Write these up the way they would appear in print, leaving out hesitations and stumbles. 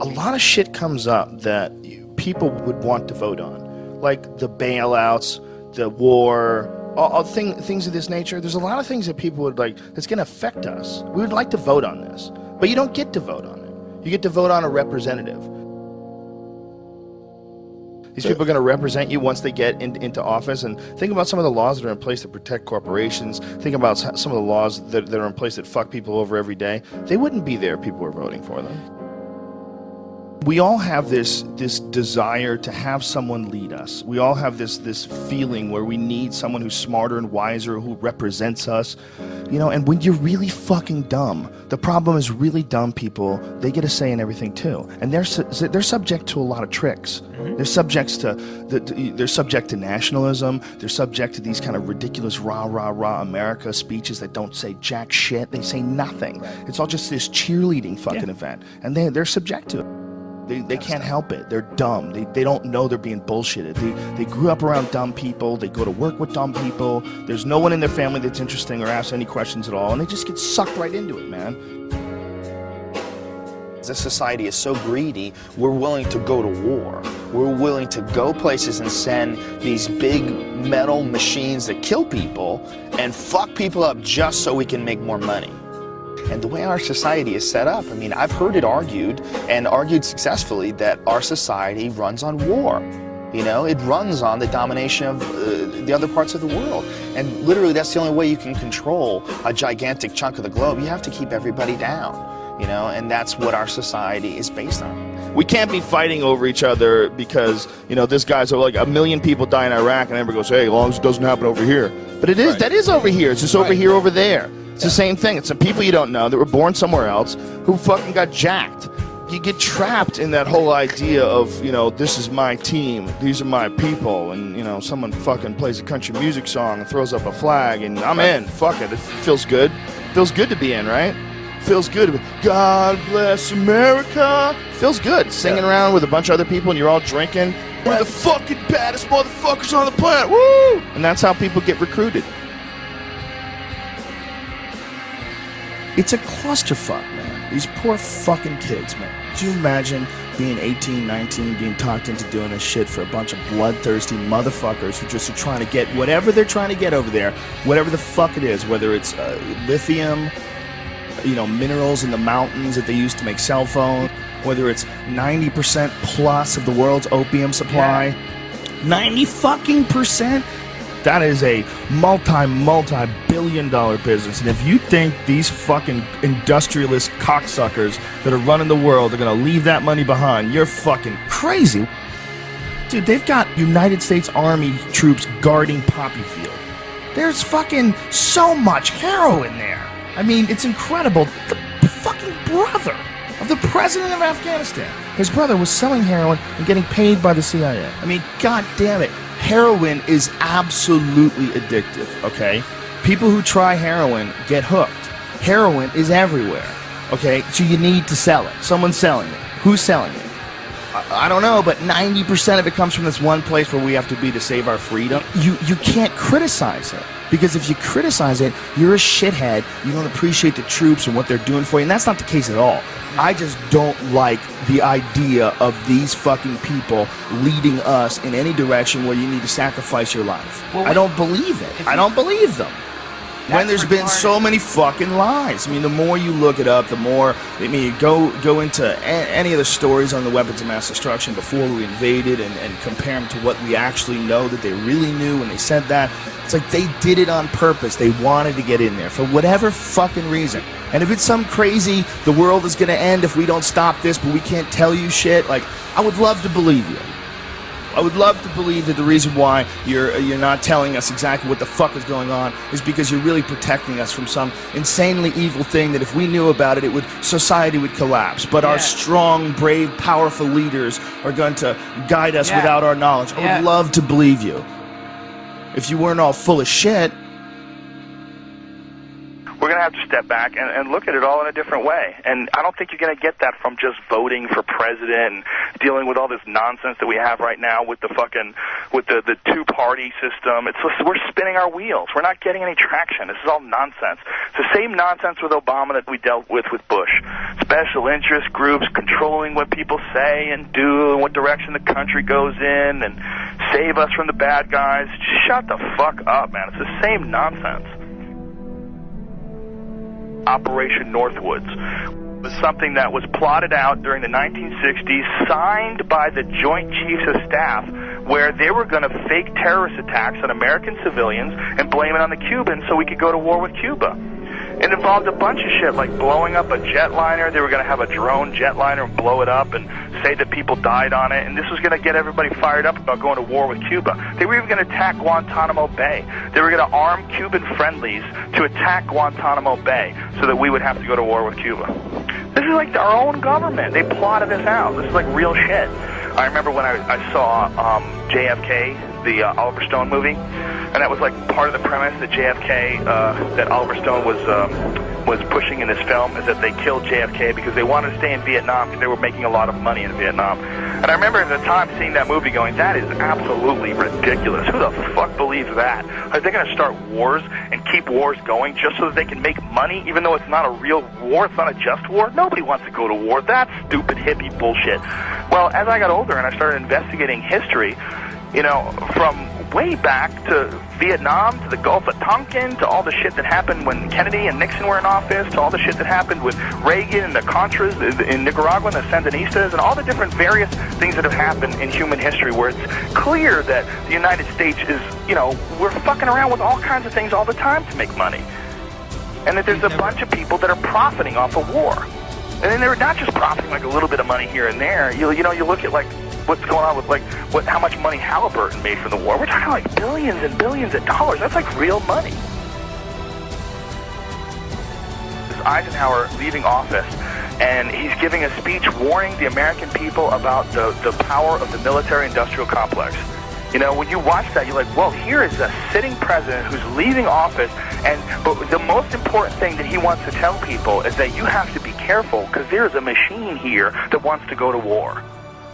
a lot of shit comes up that people would want to vote on, like the bailouts, the war, all things of this nature. There's a lot of things that people would like that's going to affect us. We would like to vote on this, but you don't get to vote on it. You get to vote on a representative. These people are going to represent you once they get into office. And think about some of the laws that are in place to protect corporations. Think about some of the laws that are in place that fuck people over every day. They wouldn't be there if people were voting for them. We all have this desire to have someone lead us. We all have this feeling where we need someone who's smarter and wiser, who represents us. You know, and when you're really fucking dumb, the problem is really dumb people, they get a say in everything too. And they're subject to a lot of tricks. They're subject to nationalism. They're subject to these kind of ridiculous rah, rah, rah America speeches that don't say jack shit. They say nothing. It's all just this cheerleading fucking event. And they're subject to it. They can't help it. They're dumb. They don't know they're being bullshitted. They grew up around dumb people. They go to work with dumb people. There's no one in their family that's interesting or asks any questions at all. And they just get sucked right into it, man. This society is so greedy, we're willing to go to war. We're willing to go places and send these big metal machines that kill people and fuck people up just so we can make more money. And the way our society is set up, I mean, I've heard it argued, and argued successfully, that our society runs on war. You know, it runs on the domination of the other parts of the world. And literally, that's the only way you can control a gigantic chunk of the globe. You have to keep everybody down, you know, and that's what our society is based on. We can't be fighting over each other because, you know, this guy's like 1 million people die in Iraq, and everybody goes, hey, as long as it doesn't happen over here. But it is, right. That is over here. It's just over here, over there. It's the same thing. It's some people you don't know that were born somewhere else who fucking got jacked. You get trapped in that whole idea of, you know, this is my team, these are my people, and, you know, someone fucking plays a country music song and throws up a flag, and I'm in. Fuck it. It feels good. Feels good to be in, right? Feels good to be, God bless America. Feels good. Singing around with a bunch of other people and you're all drinking. We're the fucking baddest motherfuckers on the planet. Woo! And that's how people get recruited. It's a clusterfuck, man. These poor fucking kids, man. Could you imagine being 18, 19, being talked into doing this shit for a bunch of bloodthirsty motherfuckers who just are trying to get whatever they're trying to get over there, whatever the fuck it is, whether it's lithium, you know, minerals in the mountains that they use to make cell phones, whether it's 90% plus of the world's opium supply, 90 fucking percent. That is a multi-billion-dollar business. And if you think these fucking industrialist cocksuckers that are running the world are going to leave that money behind, you're fucking crazy. Dude, they've got United States Army troops guarding Poppy Field. There's fucking so much heroin there. I mean, it's incredible. The fucking brother of the president of Afghanistan, his brother was selling heroin and getting paid by the CIA. I mean, god damn it. Heroin is absolutely addictive, okay? People who try heroin get hooked. Heroin is everywhere, okay? So you need to sell it. Someone's selling it. Who's selling it? I don't know, but 90% of it comes from this one place where we have to be to save our freedom. You can't criticize it, because if you criticize it, you're a shithead. You don't appreciate the troops and what they're doing for you, and that's not the case at all. I just don't like the idea of these fucking people leading us in any direction where you need to sacrifice your life. Well, I don't believe it. I don't believe them. When there's been so many fucking lies. I mean, the more you look it up, the more, I mean, you go into any of the stories on the weapons of mass destruction before we invaded and compare them to what we actually know that they really knew when they said that. It's like they did it on purpose. They wanted to get in there for whatever fucking reason. And if it's some crazy, the world is going to end if we don't stop this, but we can't tell you shit, like, I would love to believe you. I would love to believe that the reason why you're not telling us exactly what the fuck is going on is because you're really protecting us from some insanely evil thing that if we knew about it, society would collapse. But our strong, brave, powerful leaders are going to guide us without our knowledge. I would love to believe you. If you weren't all full of shit. We're going to have to step back and look at it all in a different way. And I don't think you're going to get that from just voting for president and dealing with all this nonsense that we have right now with the two-party system. We're spinning our wheels. We're not getting any traction. This is all nonsense. It's the same nonsense with Obama that we dealt with Bush. Special interest groups controlling what people say and do and what direction the country goes in and save us from the bad guys. Just shut the fuck up, man. It's the same nonsense. Operation Northwoods was something that was plotted out during the 1960s, signed by the Joint Chiefs of Staff, where they were going to fake terrorist attacks on American civilians and blame it on the Cubans so we could go to war with Cuba. It involved a bunch of shit, like blowing up a jetliner. They were going to have a drone jetliner and blow it up and say that people died on it, and this was going to get everybody fired up about going to war with Cuba. They were even going to attack Guantanamo Bay. They were going to arm Cuban friendlies to attack Guantanamo Bay so that we would have to go to war with Cuba. This is like our own government. They plotted this out. This is like real shit. I remember when I saw JFK, the Oliver Stone movie, and that was like part of the premise that JFK, that Oliver Stone was pushing in this film, is that they killed JFK because they wanted to stay in Vietnam because they were making a lot of money in Vietnam. And I remember at the time seeing that movie going, that is absolutely ridiculous. Who the fuck believes that? Are they going to start wars and keep wars going just so that they can make money, even though it's not a real war, it's not a just war? Nobody wants to go to war. That's stupid hippie bullshit. Well, as I got older and I started investigating history, you know, from way back to Vietnam, to the Gulf of Tonkin, to all the shit that happened when Kennedy and Nixon were in office, to all the shit that happened with Reagan and the Contras in Nicaragua and the Sandinistas, and all the different various things that have happened in human history where it's clear that the United States is, you know, we're fucking around with all kinds of things all the time to make money. And that there's a bunch of people that are profiting off of war. And then they're not just profiting like a little bit of money here and there. You look at like what's going on with how much money Halliburton made from the war. We're talking like billions and billions of dollars. That's like real money. This Eisenhower leaving office, and he's giving a speech warning the American people about the power of the military-industrial complex. You know, when you watch that, you're like, well, here is a sitting president who's leaving office, but the most important thing that he wants to tell people is that you have to be careful because there's a machine here that wants to go to war.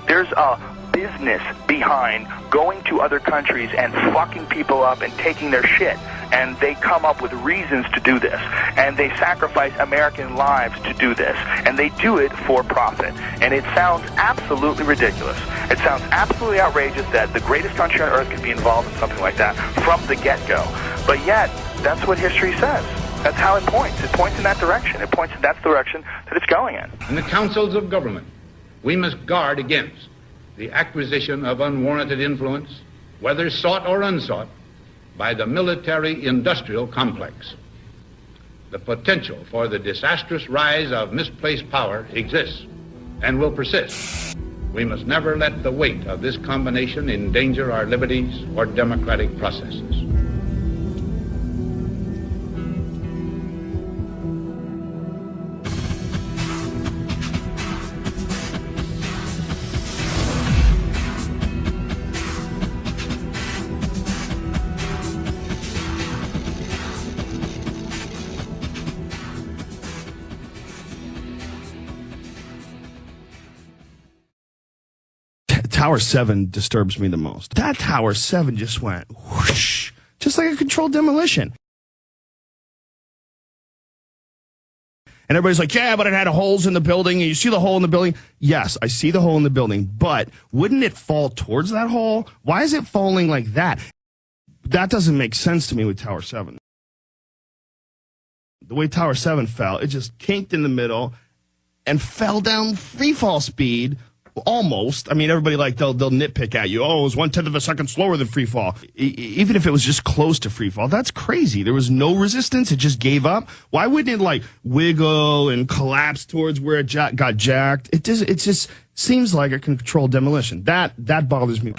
There's a business behind going to other countries and fucking people up and taking their shit. And they come up with reasons to do this. And they sacrifice American lives to do this. And they do it for profit. And it sounds absolutely ridiculous. It sounds absolutely outrageous that the greatest country on earth could be involved in something like that from the get-go. But yet, that's what history says. That's how it points. It points in that direction. It points in that direction that it's going in. In the councils of government, we must guard against the acquisition of unwarranted influence, whether sought or unsought, by the military-industrial complex. The potential for the disastrous rise of misplaced power exists and will persist. We must never let the weight of this combination endanger our liberties or democratic processes. Tower 7 disturbs me the most. That Tower 7 just went whoosh, just like a controlled demolition. And everybody's like, yeah, but it had holes in the building. And you see the hole in the building? Yes, I see the hole in the building. But wouldn't it fall towards that hole? Why is it falling like that? That doesn't make sense to me with Tower 7. The way Tower 7 fell, it just kinked in the middle and fell down free fall speed. Almost. I mean, everybody they'll nitpick at you. Oh, it was 1/10 of a second slower than free fall. Even if it was just close to free fall, that's crazy. There was no resistance. It just gave up. Why wouldn't it wiggle and collapse towards where it got jacked? It just seems like a controlled demolition. That bothers me.